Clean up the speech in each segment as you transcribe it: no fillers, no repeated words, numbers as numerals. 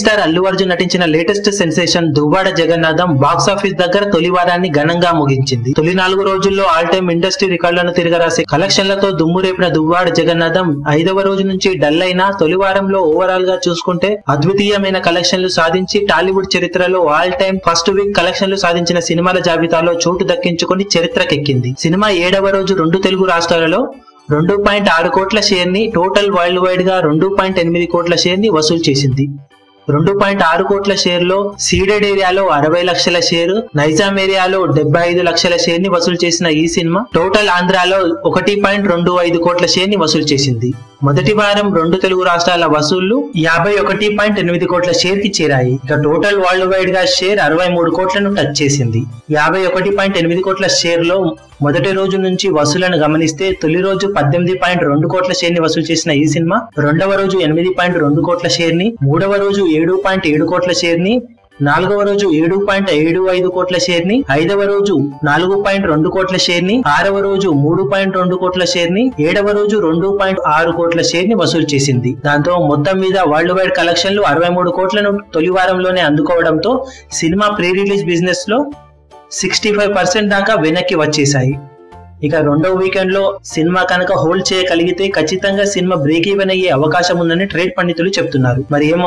Megastar Allu Arjun నటించిన latest sensation Duvvada Jagannatham box office దగ్గర తొలి వారాన్ని ఘనంగా ముగించింది. తొలి 4 రోజుల్లో ఆల్ టైమ్ ఇండస్ట్రీ రికార్డులను తిరగరాసే కలెక్షన్లతో దుమ్ము రేపిన దువ్వాడ జగన్నాథం 5వ రోజు నుంచి డల్ అయినా తొలి వారంలో ఓవరాల్ గా చూసుకుంటే అద్వితీయమైన కలెక్షన్లు సాధించి టాలీవుడ్ చరిత్రలో ఆల్ టైమ్ ఫస్ట్ వీక్ కలెక్షన్లు సాధించిన సినిమాల జాబితాలో చోటు దక్కించుకుని చరిత్రకెక్కింది. సినిమా 7వ రోజు 2 తెలుగు రాష్ట్రాలలో 2.6 కోట్ల షేర్ ని, టోటల్ వరల్డ్ వైడ్ గా 2.8 కోట్ల షేర్ ని వసూలు చేసింది. 2.6 కోట్ల షేర్ లో సీడెడ్ ఏరియాలో 60 లక్షల షేరు, నైజాం ఏరియాలో 75 లక్షల షేర్ ని వసూలు చేసిన ఈ సినిమా టోటల్ ఆంధ్రాలో 1.25 కోట్ల షేర్ ని వసూలు చేసింది. మొదటి వారం 2 తెలుగు రాష్ట్రాల వసూళ్లు 51.8 కోట్ల షేర్ కి చేరాయి. ఇక టోటల్ వరల్డ్ వైడ్ గా షేర్ 63 కోట్లను టచ్ చేసింది. 51.8 కోట్ల షేర్ లో మొదటి రోజు నుంచి వసూలను గమనిస్తే తొలి రోజు 18.2 కోట్ల షేర్ ని వసూలు చేసిన ఈ సినిమా రెండవ రోజు 8.2 కోట్ల షేర్ ని, మూడవ రోజు 7.7 కోట్ల షేర్ ని, 4వ రోజు 7.75 కోట్ల షేర్ ని, 5వ రోజు 4.2 కోట్ల షేర్ ని, 6వ రోజు 3.2 కోట్ల షేర్ ని, 7వ రోజు 2.6 కోట్ల షేర్ ని వసూలు చేసింది. దాంతో మొత్తం మీద వరల్డ్ వైడ్ కలెక్షన్లు 63 కోట్లను తొలి వారంలోనే అందుకోవడంతో సినిమా ప్రీ రిలీజ్ బిజినెస్ లో 65% దాకా వెనక్కి వచ్చేశాయి. ఇక రెండవ వీకెండ్ లో సినిమా కనుక హోల్డ్ చేయగలిగితే ఖచ్చితంగా సినిమా బ్రేక్ ఈవెన్ అయ్యే అవకాశం ఉందని ట్రేడ్ పండితులు చెప్తున్నారు. మరి ఏమో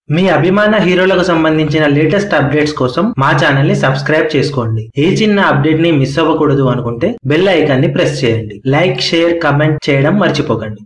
మీ అభిమాన హీరోలకు సంబంధించిన లేటెస్ట్ అప్డేట్స్ కోసం మా ఛానల్ ని సబ్స్క్రైబ్ చేసుకోండి. ఏ చిన్న అప్డేట్ ని మిస్ అవ్వకూడదు అనుకుంటే బెల్ ఐకాన్ ని ప్రెస్ చేయండి. లైక్, షేర్, కమెంట్ చేయడం మర్చిపోకండి.